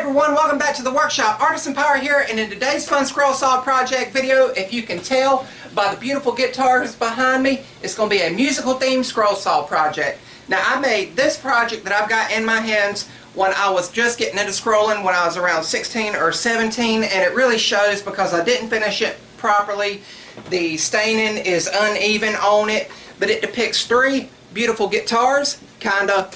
everyone, welcome back to the workshop. Artisan Pirate here, and in today's fun scroll saw project video, if you can tell by the beautiful guitars behind me, it's going to be a musical themed scroll saw project. Now I made this project that I've got in my hands when I was just getting into scrolling when I was around 16 or 17, and it really shows because I didn't finish it properly. The staining is uneven on it, but it depicts three beautiful guitars, kinda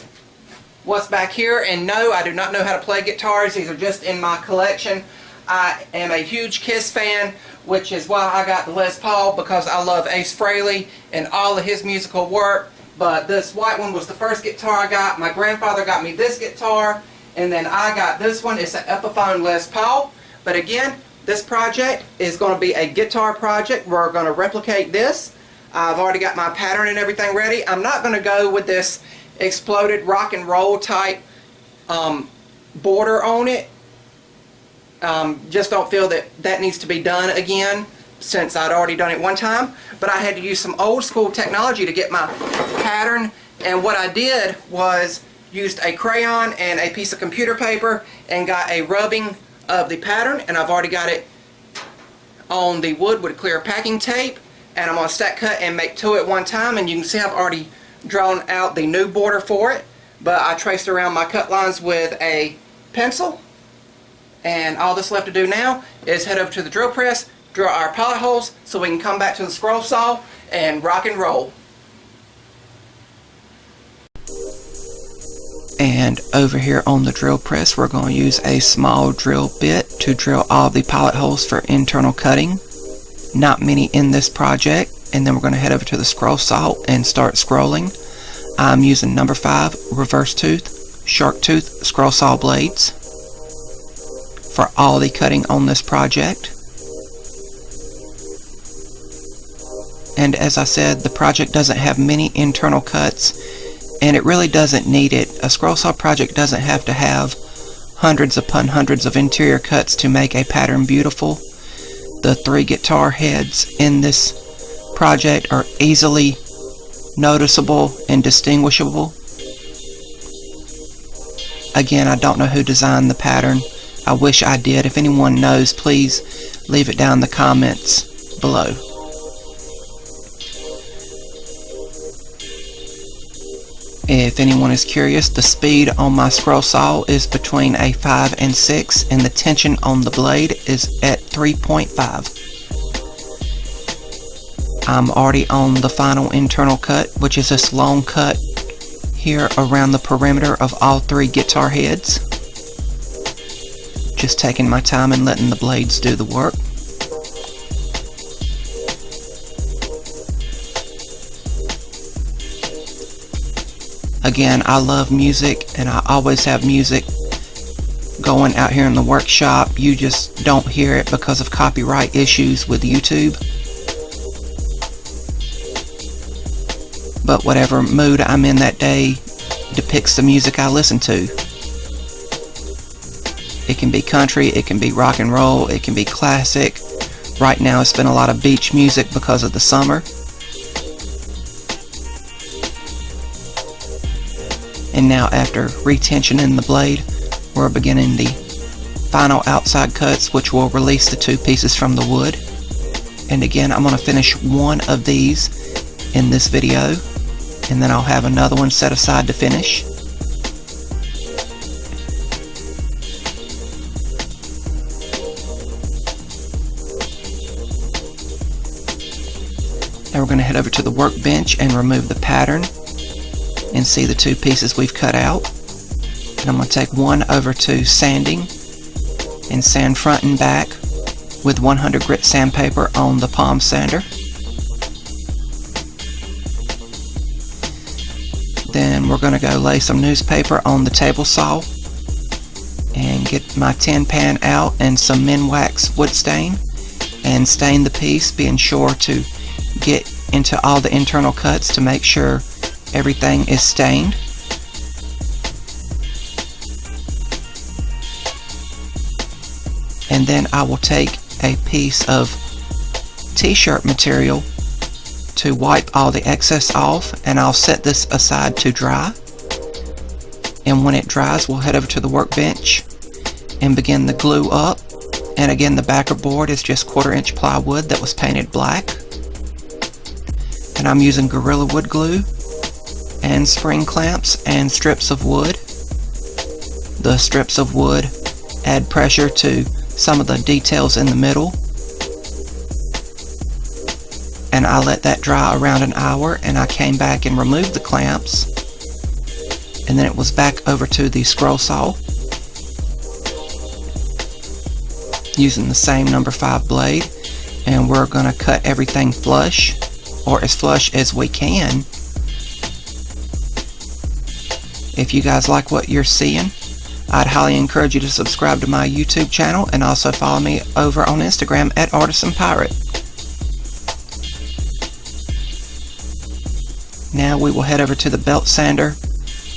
what's back here. And no, I do not know how to play guitars. These are just in my collection. I am a huge Kiss fan, which is why I got the Les Paul, because I love Ace Frehley and all of his musical work. But this white one was the first guitar I got. My grandfather got me this guitar, and then I got this one. It's an Epiphone Les Paul. But again, this project is going to be a guitar project. We're going to replicate this. I've already got my pattern and everything ready. I'm not going to go with this exploded rock and roll type border on it. Just don't feel that that needs to be done again, since I'd already done it one time. But I had to use some old school technology to get my pattern, and what I did was used a crayon and a piece of computer paper and got a rubbing of the pattern, and I've already got it on the wood with clear packing tape, and I'm going to stack cut and make two at one time. And you can see I've already drawn out the new border for it, but I traced around my cut lines with a pencil, and all that's left to do now is head over to the drill press, drill our pilot holes so we can come back to the scroll saw and rock and roll. And over here on the drill press, we're going to use a small drill bit to drill all the pilot holes for internal cutting. Not many in this project. And then we're going to head over to the scroll saw and start scrolling. I'm using number 5 reverse tooth, shark tooth scroll saw blades for all the cutting on this project. And as I said, the project doesn't have many internal cuts, and it really doesn't need it. A scroll saw project doesn't have to have hundreds upon hundreds of interior cuts to make a pattern beautiful. The 3 guitar heads in this project are easily noticeable and distinguishable. Again, I don't know who designed the pattern. I wish I did. If anyone knows, please leave it down in the comments below. If anyone is curious, the speed on my scroll saw is between a 5 and 6, and the tension on the blade is at 3.5. I'm already on the final internal cut, which is this long cut here around the perimeter of all 3 guitar heads. Just taking my time and letting the blades do the work. Again, I love music, and I always have music going out here in the workshop. You just don't hear it because of copyright issues with YouTube. But whatever mood I'm in that day depicts the music I listen to. It can be country, it can be rock and roll, it can be classic. Right now it's been a lot of beach music because of the summer. And now, after retensioning the blade, we're beginning the final outside cuts, which will release the 2 pieces from the wood. And again, I'm going to finish one of these in this video, and then I'll have another one set aside to finish. Now we're going to head over to the workbench and remove the pattern and see the 2 pieces we've cut out. And I'm going to take one over to sanding and sand front and back with 100 grit sandpaper on the palm sander. Then we're going to go lay some newspaper on the table saw and get my tin pan out and some Minwax wood stain and stain the piece, being sure to get into all the internal cuts to make sure everything is stained. And then I will take a piece of t-shirt material to wipe all the excess off, and I'll set this aside to dry. And when it dries, we'll head over to the workbench and begin the glue up. And again, the backer board is just 1/4" plywood that was painted black. And I'm using Gorilla Wood glue and spring clamps and strips of wood. The strips of wood add pressure to some of the details in the middle. And I let that dry around an hour, and I came back and removed the clamps, and then it was back over to the scroll saw using the same number 5 blade, and we're going to cut everything flush, or as flush as we can. If you guys like what you're seeing, I'd highly encourage you to subscribe to my YouTube channel and also follow me over on Instagram at Artisan Pirate. Now we will head over to the belt sander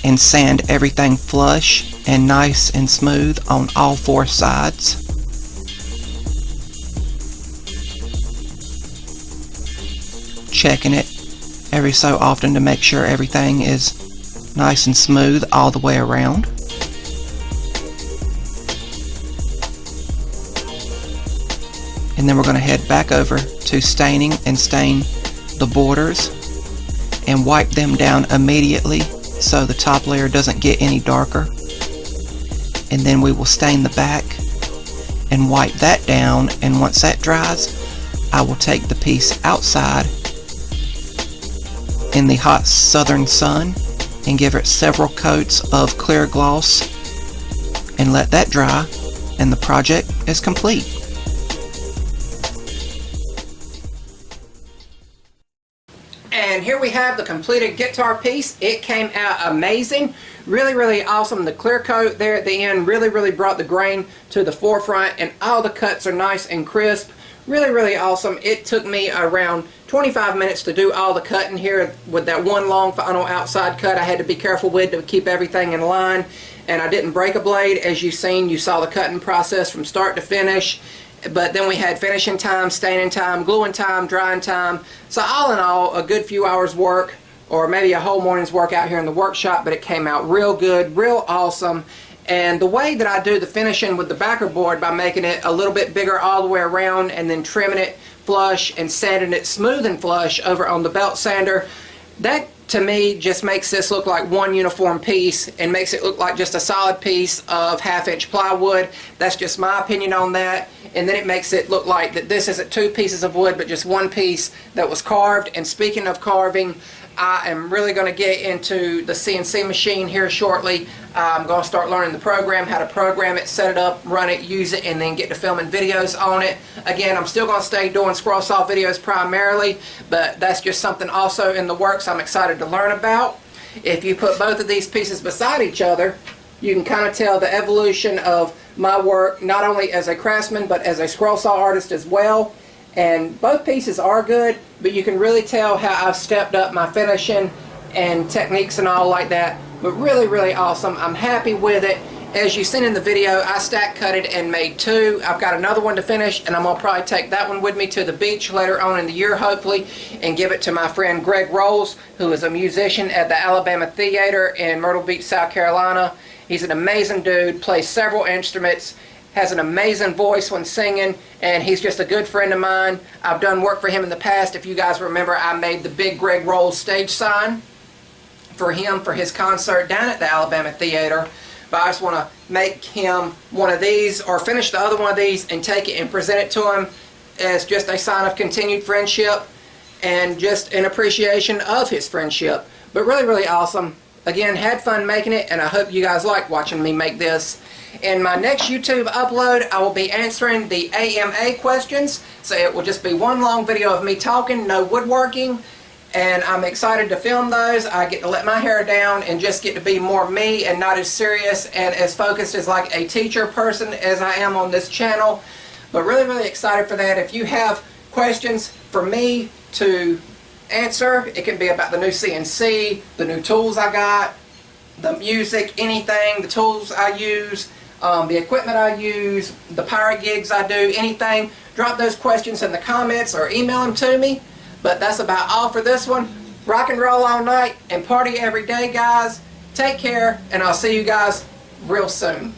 and sand everything flush and nice and smooth on all 4 sides. Checking it every so often to make sure everything is nice and smooth all the way around. And then we're going to head back over to staining and stain the borders and wipe them down immediately so the top layer doesn't get any darker. And then we will stain the back and wipe that down, and once that dries, I will take the piece outside in the hot southern sun and give it several coats of clear gloss and let that dry, and the project is complete. And here we have the completed guitar piece. It came out amazing. Really awesome. The clear coat there at the end really brought the grain to the forefront, and all the cuts are nice and crisp. Really awesome. It took me around 25 minutes to do all the cutting here with that one long final outside cut I had to be careful with to keep everything in line, and I didn't break a blade. As you've seen, you saw the cutting process from start to finish. But then we had finishing time, staining time, gluing time, drying time. So all in all, a good few hours work, or maybe a whole morning's work out here in the workshop, but it came out real good, real awesome. And the way that I do the finishing with the backer board, by making it a little bit bigger all the way around and then trimming it flush and sanding it smooth and flush over on the belt sander, that to me just makes this look like one uniform piece and makes it look like just a solid piece of 1/2" plywood. That's just my opinion on that. And then it makes it look like that this isn't 2 pieces of wood but just one piece that was carved. And speaking of carving, I am really going to get into the CNC machine here shortly. I'm going to start learning the program, how to program it, set it up, run it, use it, and then get to filming videos on it. Again, I'm still going to stay doing scroll saw videos primarily, but that's just something also in the works I'm excited to learn about. If you put both of these pieces beside each other, you can kind of tell the evolution of my work, not only as a craftsman, but as a scroll saw artist as well. And both pieces are good, but you can really tell how I've stepped up my finishing and techniques and all like that. But really awesome. I'm happy with it. As you've seen in the video, I stack cut it and made 2. I've got another one to finish, and I'm going to probably take that one with me to the beach later on in the year, hopefully, and give it to my friend Greg Rolls, who is a musician at the Alabama Theater in Myrtle Beach, South Carolina. He's an amazing dude, plays several instruments, has an amazing voice when singing, and he's just a good friend of mine. I've done work for him in the past. If you guys remember, I made the big Greg Rolls stage sign for him for his concert down at the Alabama Theater. But I just want to make him one of these, or finish the other one of these and take it and present it to him as just a sign of continued friendship and just an appreciation of his friendship. But really awesome. Again, had fun making it, and I hope you guys like watching me make this. In my next YouTube upload, I will be answering the AMA questions. So it will just be one long video of me talking, no woodworking. And I'm excited to film those. I get to let my hair down and just get to be more me and not as serious and as focused as like a teacher person as I am on this channel. But really excited for that. If you have questions for me to answer, it can be about the new CNC, the new tools I got, the music, anything, the tools I use, the equipment I use, the pirate gigs I do, anything, drop those questions in the comments or email them to me. But that's about all for this one. Rock and roll all night and party every day, guys. Take care, and I'll see you guys real soon.